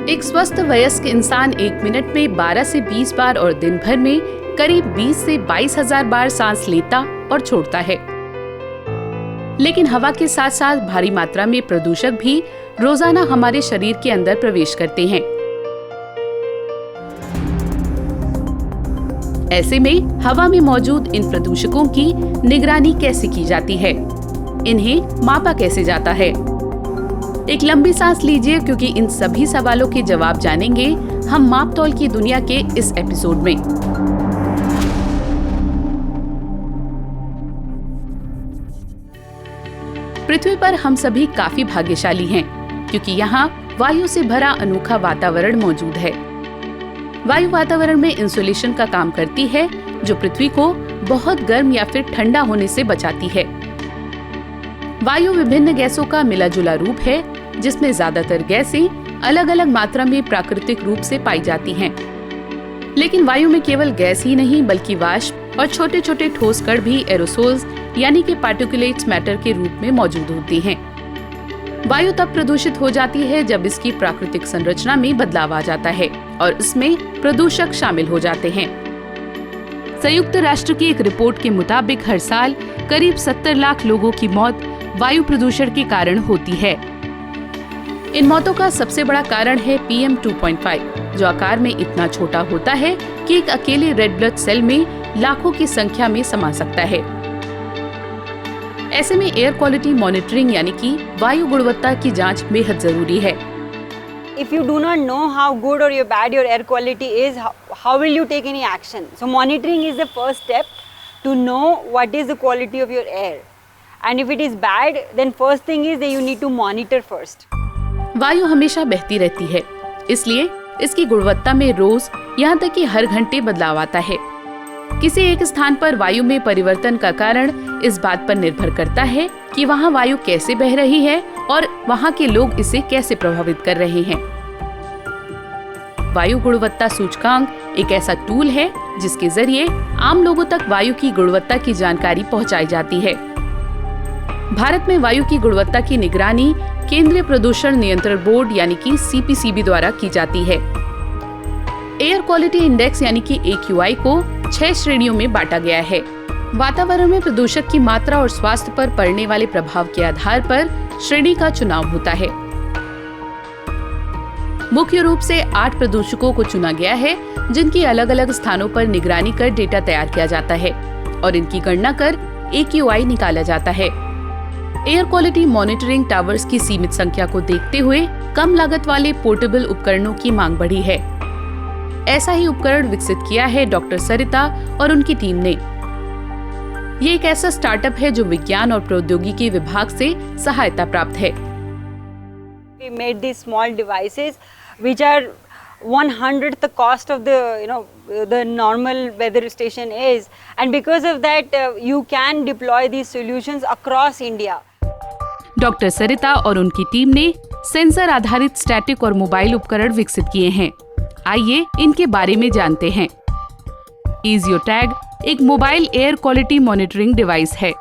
एक स्वस्थ वयस्क इंसान 1 मिनट में 12 से 20 बार और दिन भर में करीब 20 से 22,000 बार सांस लेता और छोड़ता है। लेकिन हवा के साथ साथ भारी मात्रा में प्रदूषक भी रोजाना हमारे शरीर के अंदर प्रवेश करते हैं। ऐसे में हवा में मौजूद इन प्रदूषकों की निगरानी कैसे की जाती है, इन्हें मापा कैसे जाता है? एक लंबी सांस लीजिए, क्योंकि इन सभी सवालों के जवाब जानेंगे हम माप तौल की दुनिया के इस एपिसोड में। पृथ्वी पर हम सभी काफी भाग्यशाली हैं, क्योंकि यहाँ वायु से भरा अनोखा वातावरण मौजूद है। वायु वातावरण में इंसुलेशन का काम करती है, जो पृथ्वी को बहुत गर्म या फिर ठंडा होने से बचाती है। वायु विभिन्न गैसों का मिला जुला रूप है, जिसमें ज्यादातर गैसें अलग अलग मात्रा में प्राकृतिक रूप से पाई जाती हैं। लेकिन वायु में केवल गैस ही नहीं, बल्कि वाष्प और छोटे छोटे ठोस कण भी एरोसोल्स यानी कि पार्टिकुलेट्स मैटर के रूप में मौजूद होती हैं। वायु तब प्रदूषित हो जाती है जब इसकी प्राकृतिक संरचना में बदलाव आ जाता है और इसमें प्रदूषक शामिल हो जाते हैं। संयुक्त राष्ट्र की एक रिपोर्ट के मुताबिक हर साल करीब 70 लाख लोगों की मौत वायु प्रदूषण के कारण होती है। इन मौतों का सबसे बड़ा कारण है PM 2.5, जो आकार में इतना छोटा होता है कि एक अकेले रेड ब्लड सेल में लाखों की संख्या में समा सकता है। ऐसे में एयर क्वालिटी मॉनिटरिंग यानी कि वायु गुणवत्ता की जांच बेहद जरूरी है। If you do not know how good or bad your air quality is, how will you take any action? So monitoring is the first step to know what is the quality of your air. And if it is bad, then first thing is that you need to monitor first. वायु हमेशा बहती रहती है, इसलिए इसकी गुणवत्ता में रोज यहाँ तक कि हर घंटे बदलाव आता है। किसी एक स्थान पर वायु में परिवर्तन का कारण इस बात पर निर्भर करता है कि वहाँ वायु कैसे बह रही है और वहाँ के लोग इसे कैसे प्रभावित कर रहे हैं। वायु गुणवत्ता सूचकांक एक ऐसा टूल है जिसके जरिए आम लोगों तक वायु की गुणवत्ता की जानकारी पहुँचाई जाती है। भारत में वायु की गुणवत्ता की निगरानी केंद्रीय प्रदूषण नियंत्रण बोर्ड यानी कि CPCB द्वारा की जाती है। एयर क्वालिटी इंडेक्स यानी कि AQI को 6 श्रेणियों में बांटा गया है। वातावरण में प्रदूषक की मात्रा और स्वास्थ्य पर पड़ने वाले प्रभाव के आधार पर श्रेणी का चुनाव होता है। मुख्य रूप से 8 प्रदूषकों को चुना गया है, जिनकी अलग अलग स्थानों पर निगरानी कर डेटा तैयार किया जाता है और इनकी गणना कर AQI निकाला जाता है। एयर क्वालिटी मॉनिटरिंग टावर्स की सीमित संख्या को देखते हुए कम लागत वाले पोर्टेबल उपकरणों की मांग बढ़ी है। ऐसा ही उपकरण विकसित किया है डॉक्टर सरिता और उनकी टीम ने। ये एक ऐसा स्टार्टअप है जो विज्ञान और प्रौद्योगिकी विभाग से सहायता प्राप्त है। We made these small devices which are 1/100th the cost of the normal weather station is, and because of that you can deploy these solutions across India. Doctor Sarita और उनकी टीम ने सेंसर आधारित स्टैटिक और mobile उपकरण विकसित किए हैं। आइए इनके बारे में जानते हैं। इजियोटैग एक mobile air quality monitoring device है,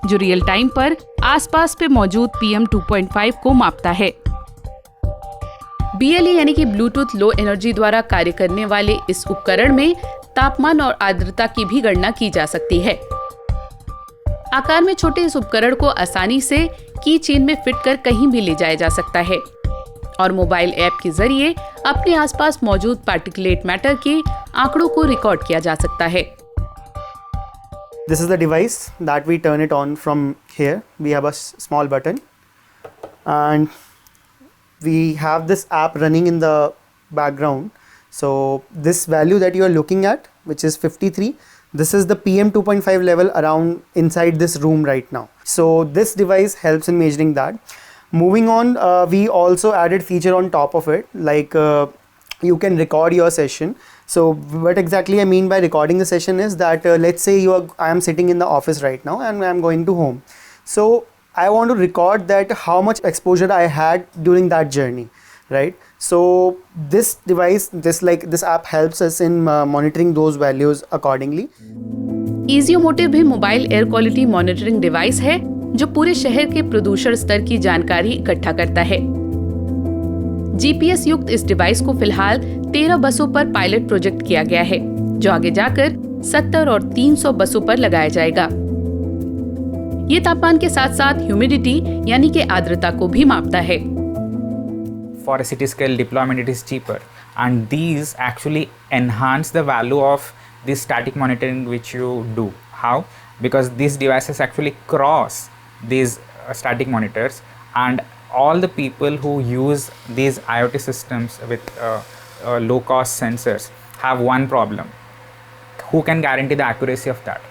जो रियल टाइम पर आसपास पे मौजूद PM 2.5 को मापता है। BLE यानी कि ब्लूटूथ लो एनर्जी द्वारा कार्य करने वाले इस उपकरण में तापमान और आर्द्रता की भी गणना की जा सकती है। आकार में छोटे इस उपकरण को आसानी से की चेन में फिट कर कहीं भी ले जाया जा सकता है और मोबाइल ऐप के जरिए अपने आसपास मौजूद पार्टिकुलेट मैटर के आंकड़ों को रिकॉर्ड किया जा सकता है। This is the device that we turn it on from here. We have a small button and we have this app running in the background. So this value that you are looking at, which is 53, this is the PM 2.5 level around inside this room right now. So this device helps in measuring that. Moving on, we also added feature on top of it, like you can record your session. So what exactly I mean by recording the session is that let's say I am sitting in the office right now and I am going to home. So I want to record that how much exposure I had during that journey, right? So this device, this app helps us in monitoring those values accordingly. इजियोमोटिव भी mobile air quality monitoring device है, जो पूरे शहर के प्रदूषण स्तर की जानकारी इकट्ठा करता है। जीपीएस युक्त इस डिवाइस को फिलहाल 13 बसों पर पायलट प्रोजेक्ट किया गया है, जो आगे जाकर 70 और 300 बसों पर लगाया जाएगा। ये तापमान के साथ साथ ह्यूमिडिटी यानी कि आर्द्रता को भी मापता है। For a city scale deployment, it is cheaper, and these actually enhance the value of this static monitoring which you do. How? Because these devices actually cross these static monitors, and all the people who use these IoT systems with low cost sensors have one problem: who can guarantee the accuracy of that?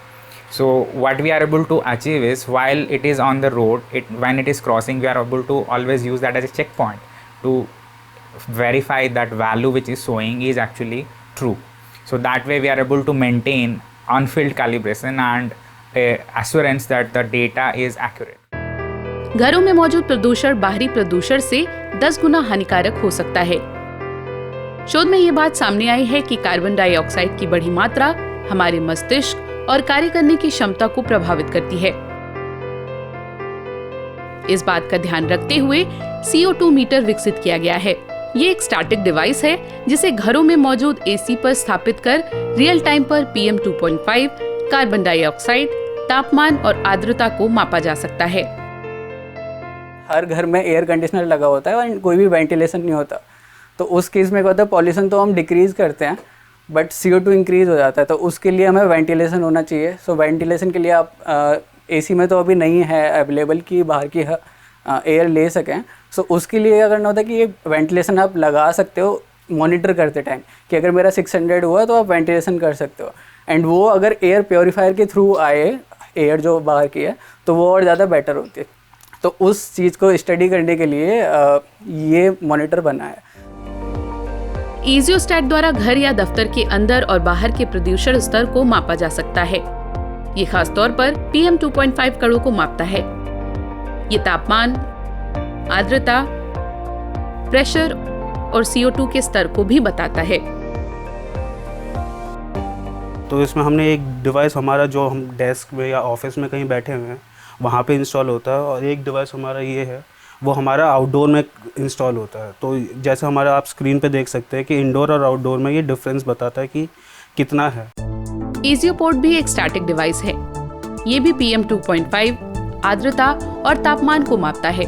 So what we are able to achieve is, while it is on the road, when it is crossing, we are able to always use that as a checkpoint to verify that value which is showing is actually true. So that way we are able to maintain on-field calibration and assurance that the data is accurate. घरों में मौजूद प्रदूषण बाहरी प्रदूषण से 10 गुना हानिकारक हो सकता है। शोध में ये बात सामने आई है कि कार्बन डाइऑक्साइड की बड़ी मात्रा हमारे मस्तिष्क और कार्य करने की क्षमता को प्रभावित करती है। इस बात का ध्यान रखते हुए CO2 मीटर विकसित किया गया है। ये एक स्टैटिक डिवाइस है जिसे घरों में मौजूद एसी पर स्थापित कर रियल टाइम पर PM 2.5, कार्बन डाइऑक्साइड, तापमान और आर्द्रता को मापा जा सकता है। हर घर में एयर कंडीशनर लगा होता है और कोई भी वेंटिलेशन नहीं होता, तो उस केस में क्या होता है, पॉल्यूशन तो हम डिक्रीज करते हैं बट CO2 इंक्रीज हो जाता है, तो उसके लिए हमें वेंटिलेशन होना चाहिए। सो वेंटिलेशन के लिए आप एसी में तो अभी नहीं है अवेलेबल कि बाहर की एयर ले सकें। सो उसके लिए क्या करना होता है कि ये वेंटिलेशन आप लगा सकते हो मॉनिटर करते टाइम, कि अगर मेरा 600 हुआ तो आप वेंटिलेशन कर सकते हो, एंड वो अगर एयर प्योरीफायर के थ्रू आए, एयर जो बाहर की है, तो वो और ज़्यादा बेटर होती है। तो उस चीज़ को स्टडी करने के लिए ये मॉनिटर बना है। इजियोस्टैट द्वारा घर या दफ्तर के अंदर और बाहर के प्रदूषण स्तर को मापा जा सकता है। ये खास तौर पर PM 2.5 कणों को मापता है। ये तापमान, आर्द्रता, प्रेशर और CO2 के स्तर को भी बताता है। तो इसमें हमने एक डिवाइस हमारा जो हम डेस्क में या ऑफिस में कहीं बैठे हुए हैं वहाँ पे इंस्टॉल होता है, और एक डिवाइस हमारा ये है वो हमारा आउटडोर में इंस्टॉल होता है। तो जैसे हमारा आप स्क्रीन पे देख सकते हैं कि इंडोर और आउटडोर में ये डिफरेंस बताता है कि कितना है। इजियोपोर्ट भी एक स्टैटिक डिवाइस है। ये भी PM 2.5, आर्द्रता और तापमान को मापता है।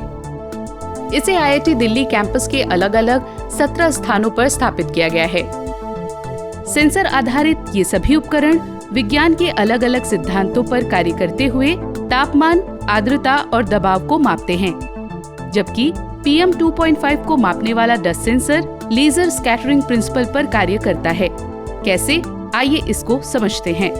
इसे IIT दिल्ली कैंपस के अलग अलग 17 स्थानों पर स्थापित किया गया है। सेंसर आधारित ये सभी उपकरण विज्ञान के अलग अलग सिद्धांतों पर कार्य करते हुए तापमान, आर्द्रता और दबाव को मापते हैं, जबकि PM 2.5 को मापने वाला dust sensor laser scattering principle पर कार्य करता है। कैसे? आइए इसको समझते हैं।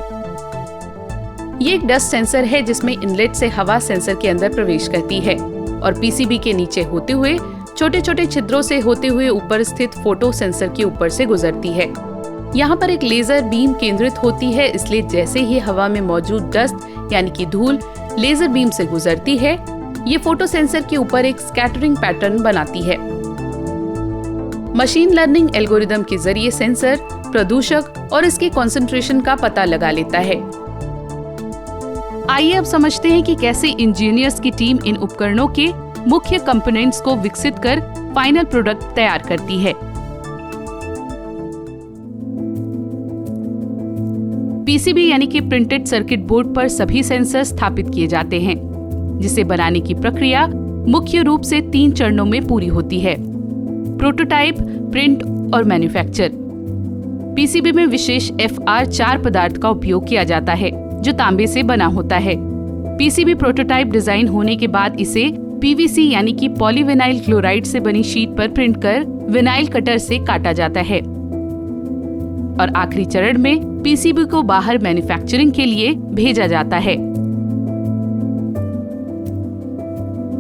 ये एक डस्ट सेंसर है जिसमें इनलेट से हवा सेंसर के अंदर प्रवेश करती है और PCB के नीचे होते हुए छोटे छोटे छिद्रों से होते हुए ऊपर स्थित फोटो सेंसर के ऊपर से गुजरती है। यहाँ पर एक लेजर बीम केंद्रित होती है, इसलिए जैसे ही हवा में मौजूद डस्ट यानी कि धूल लेजर बीम से गुजरती है, ये फोटो सेंसर के ऊपर एक स्कैटरिंग पैटर्न बनाती है। मशीन लर्निंग एल्गोरिदम के जरिए सेंसर प्रदूषक और इसके कंसंट्रेशन का पता लगा लेता है। आइए अब समझते हैं कि कैसे इंजीनियर्स की टीम इन उपकरणों के मुख्य कंपोनेंट्स को विकसित कर फाइनल प्रोडक्ट तैयार करती है। PCB यानी कि प्रिंटेड सर्किट बोर्ड पर सभी सेंसर स्थापित किए जाते हैं, जिसे बनाने की प्रक्रिया मुख्य रूप से 3 चरणों में पूरी होती है: प्रोटोटाइप, प्रिंट और मैन्युफैक्चर। PCB में विशेष FR4 पदार्थ का उपयोग किया जाता है जो तांबे से बना होता है। PCB प्रोटोटाइप डिजाइन होने के बाद इसे PVC यानी कि पॉलीविनाइल क्लोराइड से बनी शीट पर प्रिंट कर विनाइल कटर से काटा जाता है और आखिरी चरण में PCB को बाहर मैन्युफैक्चरिंग के लिए भेजा जाता है।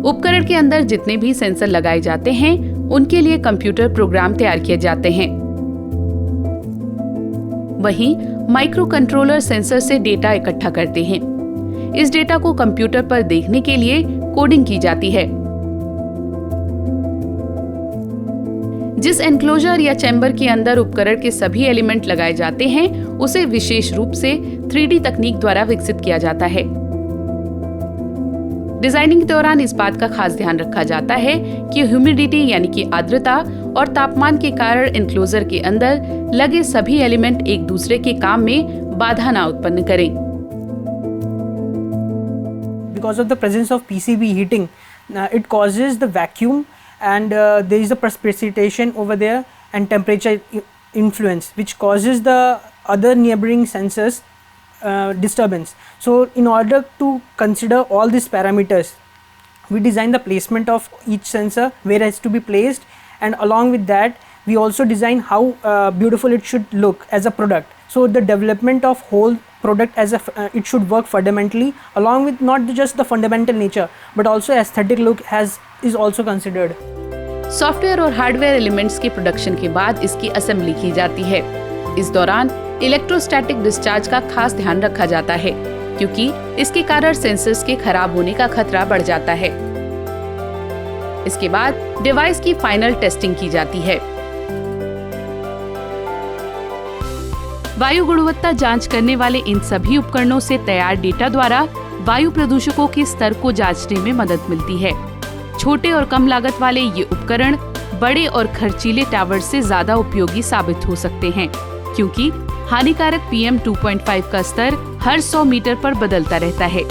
उपकरण के अंदर जितने भी सेंसर लगाए जाते हैं उनके लिए कंप्यूटर प्रोग्राम तैयार किए जाते हैं। वहीं माइक्रो कंट्रोलर सेंसर से डेटा इकट्ठा करते हैं। इस डेटा को कंप्यूटर पर देखने के लिए कोडिंग की जाती है। जिस एनक्लोजर या चैम्बर के अंदर उपकरण के सभी एलिमेंट लगाए जाते हैं उसे विशेष रूप से 3D तकनीक द्वारा विकसित किया जाता है। डिजाइनिंग के दौरान इस बात का खास ध्यान रखा जाता है कि ह्यूमिडिटी यानी कि आर्द्रता और तापमान के कारण एनक्लोजर के अंदर लगे सभी एलिमेंट एक दूसरे के काम में बाधा ना उत्पन्न करें। Because of the presence of PCB heating, it causes the vacuum and there is a precipitation over there and temperature influence which causes the other neighboring sensors disturbance. So in order to consider all these parameters, we design the placement of each sensor, where it has to be placed, and along with that we also design how beautiful it should look as a product. So the development of whole product as it should work fundamentally, along with not just the fundamental nature but also aesthetic look is also considered. Software और hardware elements के production के बाद इसकी assembly की जाती है। इस दौरान इलेक्ट्रोस्टैटिक डिस्चार्ज का खास ध्यान रखा जाता है, क्योंकि इसके कारण सेंसर्स के खराब होने का खतरा बढ़ जाता है। इसके बाद डिवाइस की फाइनल टेस्टिंग की जाती है। वायु गुणवत्ता जांच करने वाले इन सभी उपकरणों से तैयार डेटा द्वारा वायु प्रदूषकों के स्तर को जांचने में मदद मिलती है। छोटे और कम लागत वाले ये उपकरण बड़े और खर्चीले टावर से ज्यादा उपयोगी साबित हो सकते हैं, क्योंकि हानिकारक PM 2.5 का स्तर हर 100 मीटर पर बदलता रहता है।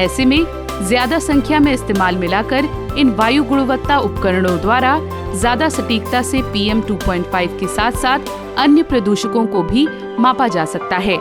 ऐसे में ज्यादा संख्या में इस्तेमाल मिलाकर इन वायु गुणवत्ता उपकरणों द्वारा ज्यादा सटीकता से PM 2.5 के साथ साथ अन्य प्रदूषकों को भी मापा जा सकता है।